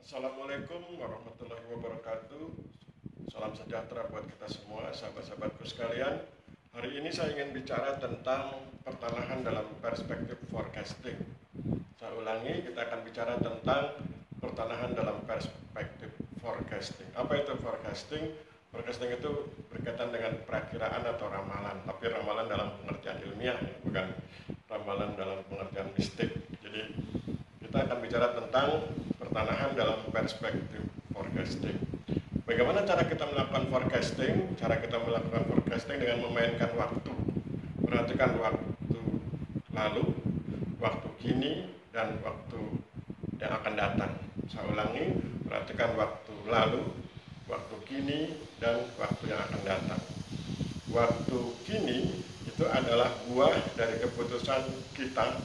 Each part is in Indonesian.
Assalamualaikum warahmatullahi wabarakatuh. Salam sejahtera buat kita semua, sahabat-sahabatku sekalian. Hari ini saya ingin bicara tentang pertanahan dalam perspektif forecasting. Saya ulangi, kita akan bicara tentang pertanahan dalam perspektif forecasting. Apa itu forecasting? Forecasting itu berkaitan dengan perakiraan atau ramalan, tapi ramalan dalam pengertian ilmiah, bukan ramalan dalam pengertian mistik. Jadi kita akan bicara tentang pertanahan dalam perspektif forecasting. Bagaimana cara kita melakukan forecasting? Cara kita melakukan forecasting dengan memainkan waktu. Perhatikan waktu lalu, waktu kini, dan waktu yang akan datang. Saya ulangi, perhatikan waktu lalu, waktu kini, dan waktu yang akan datang. Waktu kini itu adalah buah dari keputusan kita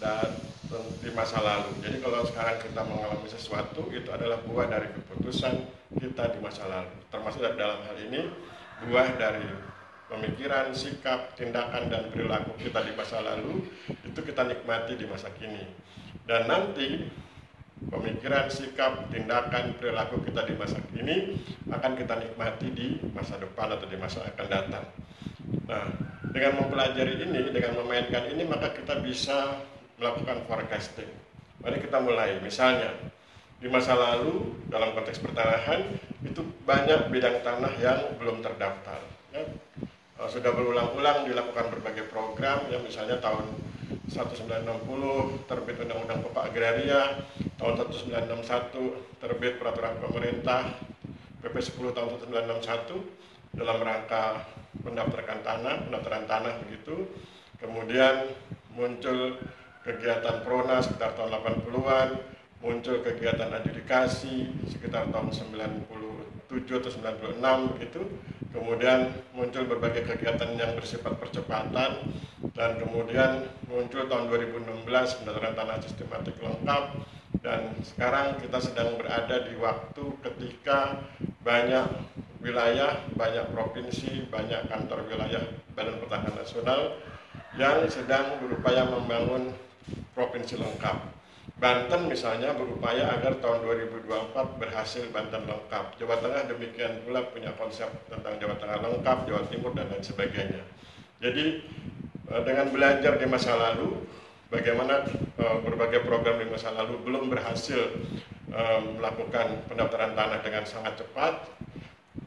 dan di masa lalu. Jadi kalau sekarang kita mengalami sesuatu, itu adalah buah dari keputusan kita di masa lalu. Termasuk dalam hal ini, buah dari pemikiran, sikap, tindakan, dan perilaku kita di masa lalu, itu kita nikmati di masa kini. Dan nanti, pemikiran, sikap, tindakan, perilaku kita di masa kini akan kita nikmati di masa depan atau di masa akan datang. Nah, dengan mempelajari ini, dengan memainkan ini, maka kita bisa melakukan forecasting. Mari kita mulai. Misalnya, di masa lalu, dalam konteks pertanahan, itu banyak bidang tanah yang belum terdaftar. Ya, sudah berulang-ulang dilakukan berbagai program, ya, misalnya tahun 1960 terbit Undang-Undang Pupuk Agraria, tahun 1961 terbit Peraturan Pemerintah PP 10 tahun 1961 dalam rangka pendaftaran tanah begitu. Kemudian muncul kegiatan Prona sekitar tahun 80-an, muncul kegiatan adjudikasi sekitar tahun 97 atau 96 begitu. Kemudian muncul berbagai kegiatan yang bersifat percepatan, dan kemudian muncul tahun 2016 pendaftaran tanah sistematik lengkap, dan sekarang kita sedang berada di waktu ketika banyak wilayah, banyak provinsi, banyak kantor wilayah Badan Pertanahan Nasional yang sedang berupaya membangun provinsi lengkap. Banten misalnya berupaya agar tahun 2024 berhasil Banten lengkap. Jawa Tengah demikian pula punya konsep tentang Jawa Tengah lengkap, Jawa Timur, dan lain sebagainya. Jadi dengan belajar di masa lalu, bagaimana berbagai program di masa lalu belum berhasil melakukan pendaftaran tanah dengan sangat cepat,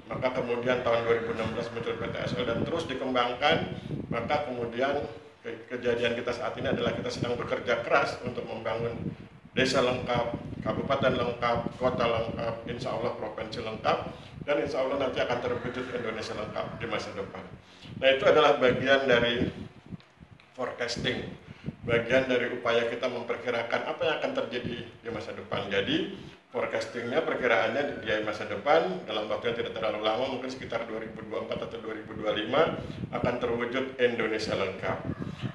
maka kemudian tahun 2016 muncul PTSL dan terus dikembangkan, maka kemudian kejadian kita saat ini adalah kita sedang bekerja keras untuk membangun desa lengkap, kabupaten lengkap, kota lengkap, insya Allah provinsi lengkap, dan insya Allah nanti akan terwujud Indonesia lengkap di masa depan. Nah, itu adalah bagian dari forecasting, bagian dari upaya kita memperkirakan apa yang akan terjadi di masa depan. Jadi forecastingnya, perkiraannya di masa depan dalam waktu yang tidak terlalu lama, mungkin sekitar 2024 atau 2025 akan terwujud Indonesia lengkap.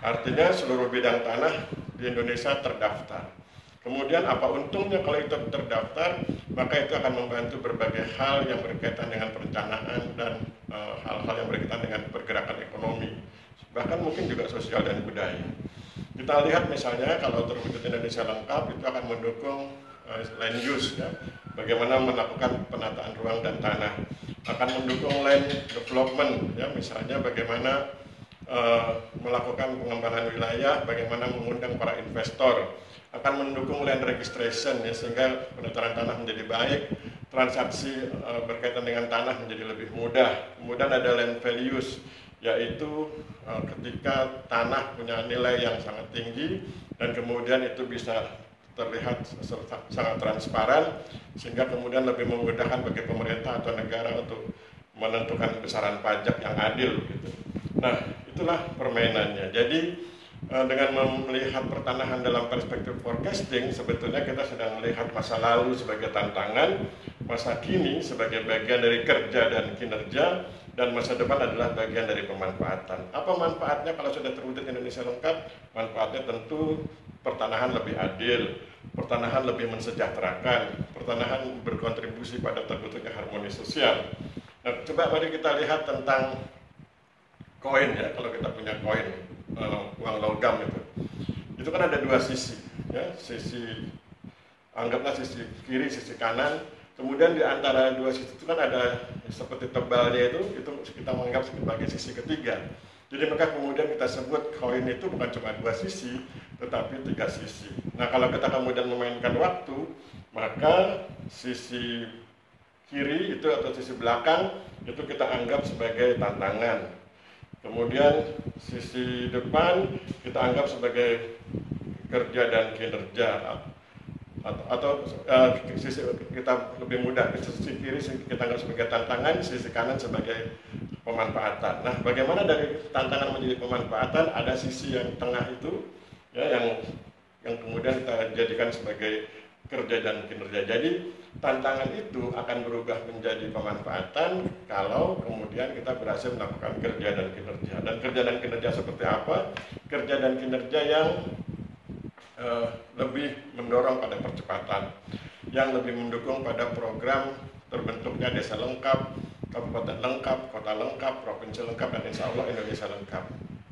Artinya seluruh bidang tanah di Indonesia terdaftar. Kemudian apa untungnya kalau itu terdaftar? Maka itu akan membantu berbagai hal yang berkaitan dengan perencanaan dan hal-hal yang berkaitan dengan pergerakan ekonomi, bahkan mungkin juga sosial dan budaya. Kita lihat misalnya kalau terwujud Indonesia lengkap, itu akan mendukung land use, ya, bagaimana melakukan penataan ruang dan tanah, akan mendukung land development, ya, misalnya bagaimana melakukan pengembangan wilayah, bagaimana mengundang para investor, akan mendukung land registration, ya, sehingga pendaftaran tanah menjadi baik, transaksi berkaitan dengan tanah menjadi lebih mudah. Kemudian ada land values, yaitu ketika tanah punya nilai yang sangat tinggi dan kemudian itu bisa terlihat sangat transparan, sehingga kemudian lebih memudahkan bagi pemerintah atau negara untuk menentukan besaran pajak yang adil gitu. Nah, itulah permainannya. Jadi dengan melihat pertanahan dalam perspektif forecasting, sebetulnya kita sedang melihat masa lalu sebagai tantangan, masa kini sebagai bagian dari kerja dan kinerja, dan masa depan adalah bagian dari pemanfaatan. Apa manfaatnya kalau sudah terwujud Indonesia lengkap? Manfaatnya tentu pertanahan lebih adil, pertanahan lebih mensejahterakan, pertanahan berkontribusi pada terbentuknya harmoni sosial. Nah, coba mari kita lihat tentang koin, ya. Kalau kita punya koin, uang logam itu kan ada dua sisi, ya, sisi anggaplah sisi kiri, sisi kanan. Kemudian di antara dua sisi itu kan ada seperti tebalnya, itu kita menganggap sebagai sisi ketiga. Jadi maka kemudian kita sebut koin itu bukan cuma dua sisi, tetapi tiga sisi. Nah, kalau kita kemudian memainkan waktu, maka sisi kiri itu atau sisi belakang itu kita anggap sebagai tantangan. Kemudian sisi depan kita anggap sebagai kerja dan kinerja, atau sisi kita lebih mudah, sisi kiri kita anggap sebagai tantangan, sisi kanan sebagai pemanfaatan. Nah, bagaimana dari tantangan menjadi pemanfaatan? Ada sisi yang tengah itu, ya, yang kemudian kita jadikan sebagai kerja dan kinerja. Jadi tantangan itu akan berubah menjadi pemanfaatan kalau kemudian kita berhasil melakukan kerja dan kinerja. Dan kerja dan kinerja seperti apa? Kerja dan kinerja yang lebih mendorong pada percepatan, yang lebih mendukung pada program terbentuknya desa lengkap, kabupaten lengkap, kota lengkap, provinsi lengkap, dan insya Allah Indonesia lengkap.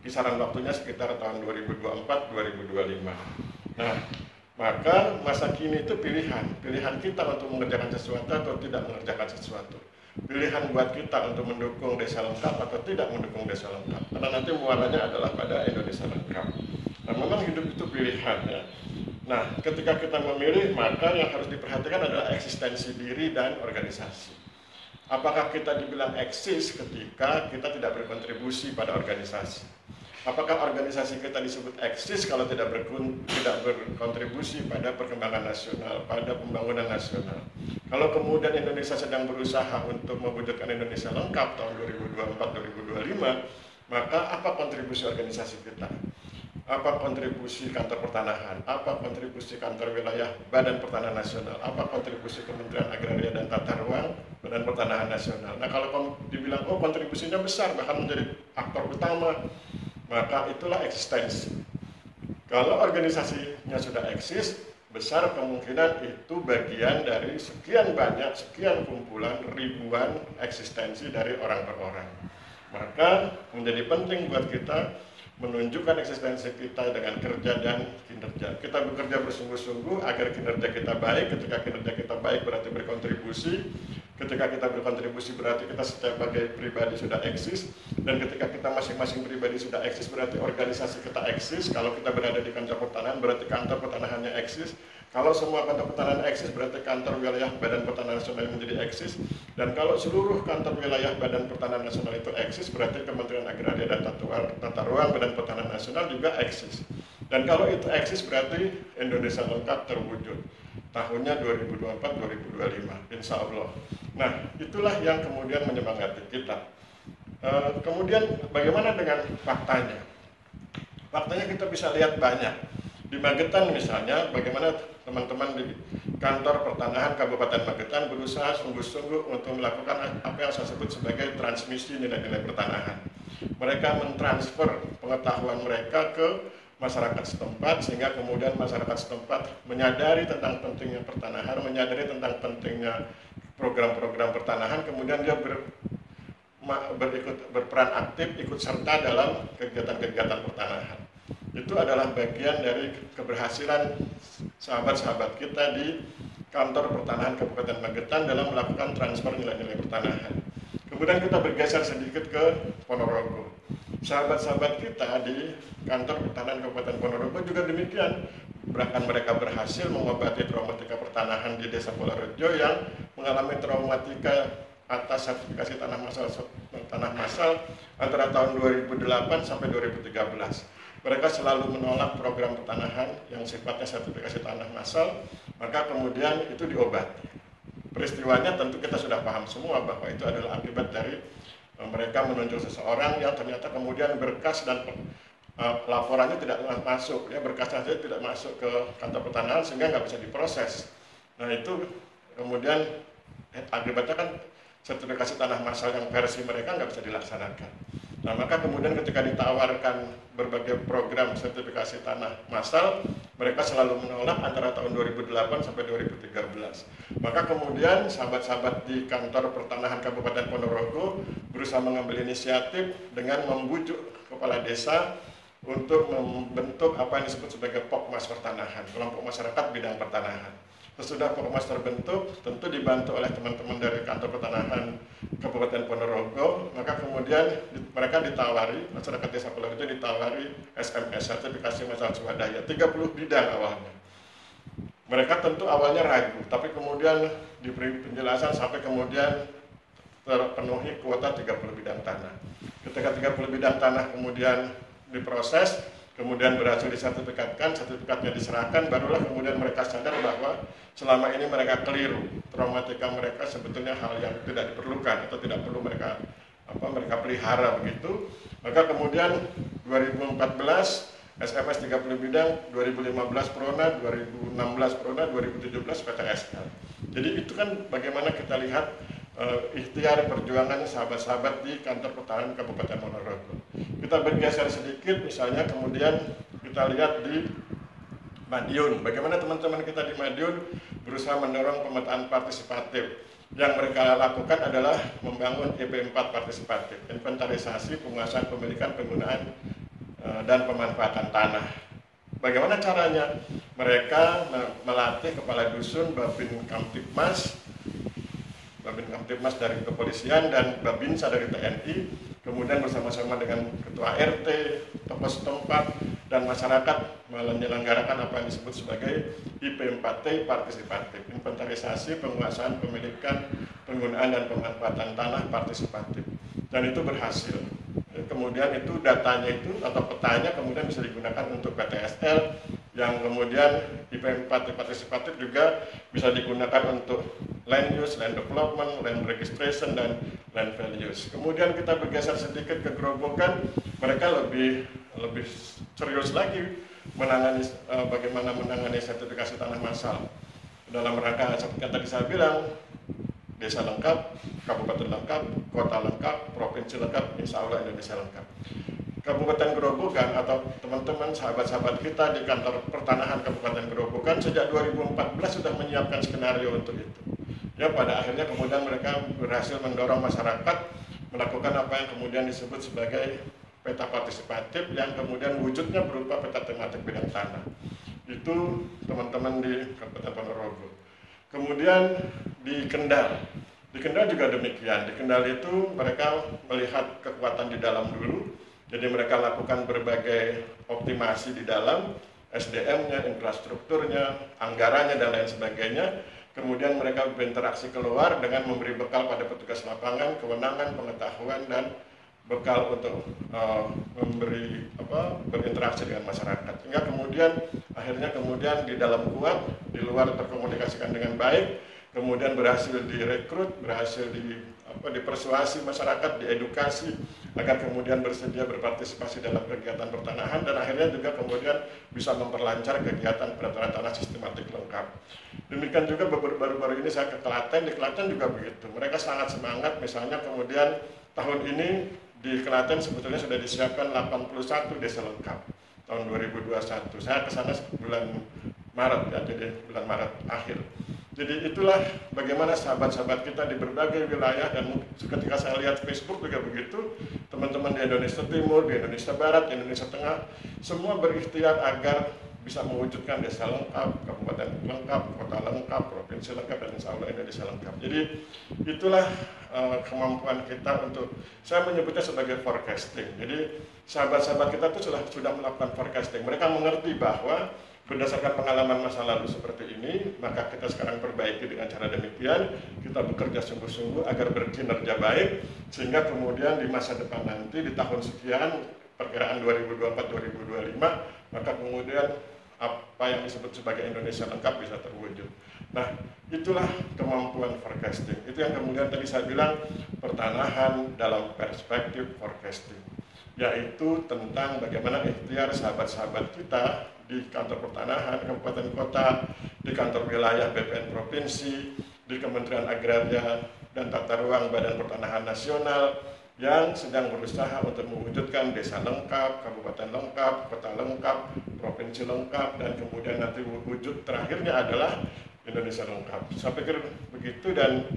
Kisaran waktunya sekitar tahun 2024-2025. Nah, maka masa kini itu pilihan kita untuk mengerjakan sesuatu atau tidak mengerjakan sesuatu. Pilihan buat kita untuk mendukung desa lengkap atau tidak mendukung desa lengkap. Karena nanti muaranya adalah pada Indonesia lengkap. Nah, memang hidup itu pilihan, ya. Nah, ketika kita memilih, maka yang harus diperhatikan adalah eksistensi diri dan organisasi. Apakah kita dibilang eksis ketika kita tidak berkontribusi pada organisasi? Apakah organisasi kita disebut eksis kalau tidak berkontribusi pada perkembangan nasional, pada pembangunan nasional? Kalau kemudian Indonesia sedang berusaha untuk mewujudkan Indonesia lengkap tahun 2024-2025, maka apa kontribusi organisasi kita? Apa kontribusi kantor pertanahan? Apa kontribusi kantor wilayah Badan Pertanahan Nasional? Apa kontribusi Kementerian Agraria dan Tata Ruang Badan Pertanahan Nasional? Nah, kalau dibilang, oh kontribusinya besar, bahkan menjadi aktor utama, maka itulah eksistensi. Kalau organisasinya sudah eksis, besar kemungkinan itu bagian dari sekian banyak, sekian kumpulan, ribuan eksistensi dari orang per orang. Maka menjadi penting buat kita menunjukkan eksistensi kita dengan kerja dan kinerja. Kita bekerja bersungguh-sungguh agar kinerja kita baik. Ketika kinerja kita baik berarti berkontribusi. Ketika kita berkontribusi berarti kita sebagai pribadi sudah eksis. Dan ketika kita masing-masing pribadi sudah eksis berarti organisasi kita eksis. Kalau kita berada di kantor pertanahan berarti kantor pertanahannya eksis. Kalau semua kantor pertanahan eksis berarti kantor wilayah Badan Pertanahan Nasional menjadi eksis. Dan kalau seluruh kantor wilayah Badan Pertanahan Nasional itu eksis berarti Kementerian Agraria dan Tata Ruang Badan Pertanahan Nasional juga eksis. Dan kalau itu eksis berarti Indonesia lengkap terwujud. Tahunnya 2024-2025, insya Allah. Nah, itulah yang kemudian menyemangati kita. Kemudian bagaimana dengan faktanya? Faktanya kita bisa lihat banyak. Di Magetan misalnya, bagaimana teman-teman di kantor pertanahan Kabupaten Magetan berusaha sungguh-sungguh untuk melakukan apa yang saya sebut sebagai transmisi nilai-nilai pertanahan. Mereka mentransfer pengetahuan mereka ke masyarakat setempat sehingga kemudian masyarakat setempat menyadari tentang pentingnya pertanahan, menyadari tentang pentingnya program-program pertanahan, kemudian dia berperan aktif, ikut serta dalam kegiatan-kegiatan pertanahan. Itu adalah bagian dari keberhasilan sahabat-sahabat kita di kantor pertanahan Kabupaten Magetan dalam melakukan transfer nilai-nilai pertanahan. Kemudian kita bergeser sedikit ke Ponorogo. Sahabat-sahabat kita di kantor pertanahan Kabupaten Ponorogo juga demikian. Bahkan mereka berhasil mengobati traumatika pertanahan di Desa Polarejo yang mengalami traumatika atas sertifikasi tanah massal antara tahun 2008 sampai 2013. Mereka selalu menolak program pertanahan yang sifatnya sertifikasi tanah massal, maka kemudian itu diobati. Peristiwanya tentu kita sudah paham semua bahwa itu adalah akibat dari mereka menunjuk seseorang yang ternyata kemudian berkas dan laporannya tidak masuk, ya, berkasnya saja tidak masuk ke kantor pertanahan sehingga nggak bisa diproses. Nah, itu kemudian akibatnya kan sertifikasi tanah massal yang versi mereka nggak bisa dilaksanakan. Nah, maka kemudian ketika ditawarkan berbagai program sertifikasi tanah massal, mereka selalu menolak antara tahun 2008 sampai 2013. Maka kemudian sahabat-sahabat di kantor pertanahan Kabupaten Ponorogo berusaha mengambil inisiatif dengan membujuk kepala desa untuk membentuk apa yang disebut sebagai Pokmas Pertanahan, kelompok masyarakat bidang pertanahan. Sesudah Formas terbentuk, tentu dibantu oleh teman-teman dari kantor pertanahan Kabupaten Ponorogo, maka kemudian mereka ditawari, masyarakat Desa Palorejo ditawari SMS, sertifikasi masalah swadaya, 30 bidang awalnya. Mereka tentu awalnya ragu, tapi kemudian diberi penjelasan sampai kemudian terpenuhi kuota 30 bidang tanah. Ketika 30 bidang tanah kemudian diproses, kemudian berhasil disertifikatkan, sertifikatnya diserahkan, barulah kemudian mereka sadar bahwa selama ini mereka keliru. Traumatika mereka sebetulnya hal yang tidak diperlukan atau tidak perlu mereka pelihara begitu. Maka kemudian 2014 SMS 30 bidang, 2015 Prona, 2016 Prona, 2017 PTSL. Jadi itu kan bagaimana kita lihat ikhtiar perjuangan sahabat-sahabat di kantor pertanahan Kabupaten Ponorogo. Kita bergeser sedikit, misalnya kemudian kita lihat di Madiun. Bagaimana teman-teman kita di Madiun berusaha mendorong pemetaan partisipatif. Yang mereka lakukan adalah membangun EP4 partisipatif, inventarisasi, penguasaan pemilikan, penggunaan, dan pemanfaatan tanah. Bagaimana caranya? Mereka melatih kepala dusun, Babin Kamtibmas dari kepolisian dan Babinsa dari TNI, kemudian bersama-sama dengan ketua RT, tokoh setempat, dan masyarakat menyelenggarakan apa yang disebut sebagai IP4T partisipatif, inventarisasi, penguasaan, pemilikan, penggunaan, dan pemanfaatan tanah partisipatif. Dan itu berhasil. Kemudian itu datanya itu atau petanya kemudian bisa digunakan untuk PTSL, yang kemudian IP4 partisipatif juga bisa digunakan untuk land use, land development, land registration, dan land values. Kemudian kita bergeser sedikit ke Grobogan, mereka lebih serius lagi bagaimana menangani sertifikasi tanah massal dalam rangka seperti yang tadi saya bilang, desa lengkap, kabupaten lengkap, kota lengkap, provinsi lengkap, insya Allah Indonesia lengkap. Kabupaten Grobogan atau teman-teman sahabat-sahabat kita di kantor pertanahan Kabupaten Grobogan sejak 2014 sudah menyiapkan skenario untuk itu. Ya, pada akhirnya kemudian mereka berhasil mendorong masyarakat melakukan apa yang kemudian disebut sebagai peta partisipatif yang kemudian wujudnya berupa peta tematik bidang tanah. Itu teman-teman di Kabupaten Ponorogo. Kemudian di Kendal juga demikian. Di Kendal itu mereka melihat kekuatan di dalam dulu, jadi mereka lakukan berbagai optimasi di dalam, SDM-nya, infrastrukturnya, anggarannya, dan lain sebagainya. Kemudian mereka berinteraksi keluar dengan memberi bekal pada petugas lapangan, kewenangan, pengetahuan, dan bekal untuk berinteraksi dengan masyarakat. Sehingga kemudian akhirnya di dalam kuat, di luar terkomunikasikan dengan baik, kemudian berhasil direkrut, berhasil dipersuasi masyarakat, diedukasi agar kemudian bersedia berpartisipasi dalam kegiatan pertanahan, dan akhirnya juga kemudian bisa memperlancar kegiatan pendaftaran tanah sistematik lengkap. Demikian juga baru-baru ini saya ke Klaten, di Klaten juga begitu. Mereka sangat semangat, misalnya kemudian tahun ini di Klaten sebetulnya sudah disiapkan 81 desa lengkap tahun 2021. Saya ke sana bulan Maret ya, jadi bulan Maret akhir. Jadi itulah bagaimana sahabat-sahabat kita di berbagai wilayah, dan ketika saya lihat Facebook juga begitu, teman-teman di Indonesia Timur, di Indonesia Barat, di Indonesia Tengah, semua berikhtiar agar bisa mewujudkan desa lengkap, kabupaten lengkap, kota lengkap, provinsi lengkap, dan insya Allah Indonesia lengkap. Jadi itulah kemampuan kita untuk, saya menyebutnya sebagai forecasting. Jadi sahabat-sahabat kita itu sudah melakukan forecasting. Mereka mengerti bahwa berdasarkan pengalaman masa lalu seperti ini, maka kita sekarang perbaiki dengan cara demikian, kita bekerja sungguh-sungguh agar berkinerja baik, sehingga kemudian di masa depan nanti, di tahun sekian, perkiraan 2024-2025, maka kemudian apa yang disebut sebagai Indonesia lengkap bisa terwujud. Nah, itulah kemampuan forecasting. Itu yang kemudian tadi saya bilang, pertanahan dalam perspektif forecasting, yaitu tentang bagaimana ikhtiar sahabat-sahabat kita di kantor pertanahan kabupaten kota, di kantor wilayah BPN provinsi, di Kementerian Agraria dan Tata Ruang Badan Pertanahan Nasional yang sedang berusaha untuk mewujudkan desa lengkap, kabupaten lengkap, kota lengkap, provinsi lengkap, dan kemudian nanti wujud terakhirnya adalah Indonesia lengkap. Saya pikir begitu, dan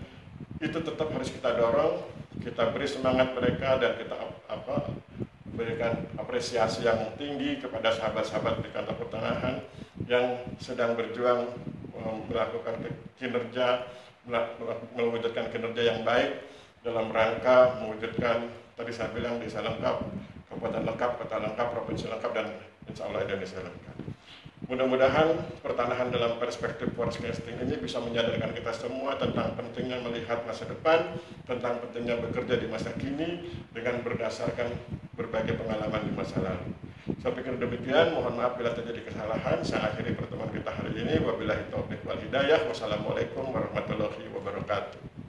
itu tetap harus kita dorong, kita beri semangat mereka, dan kita berikan apresiasi yang tinggi kepada sahabat-sahabat di kantor pertanahan yang sedang berjuang melakukan kinerja, mewujudkan kinerja yang baik dalam rangka mewujudkan, tadi saya bilang, desa lengkap, kabupaten lengkap, kota lengkap, provinsi lengkap, dan insya Allah Indonesia lengkap. Mudah-mudahan pertanahan dalam perspektif forecasting ini bisa menyadarkan kita semua tentang pentingnya melihat masa depan, tentang pentingnya bekerja di masa kini dengan berdasarkan berbagai pengalaman di masa lalu. Saya pikir demikian, mohon maaf bila terjadi kesalahan. Saya akhiri pertemuan kita hari ini. Wabillahi taufiq wal hidayah. Wassalamualaikum warahmatullahi wabarakatuh.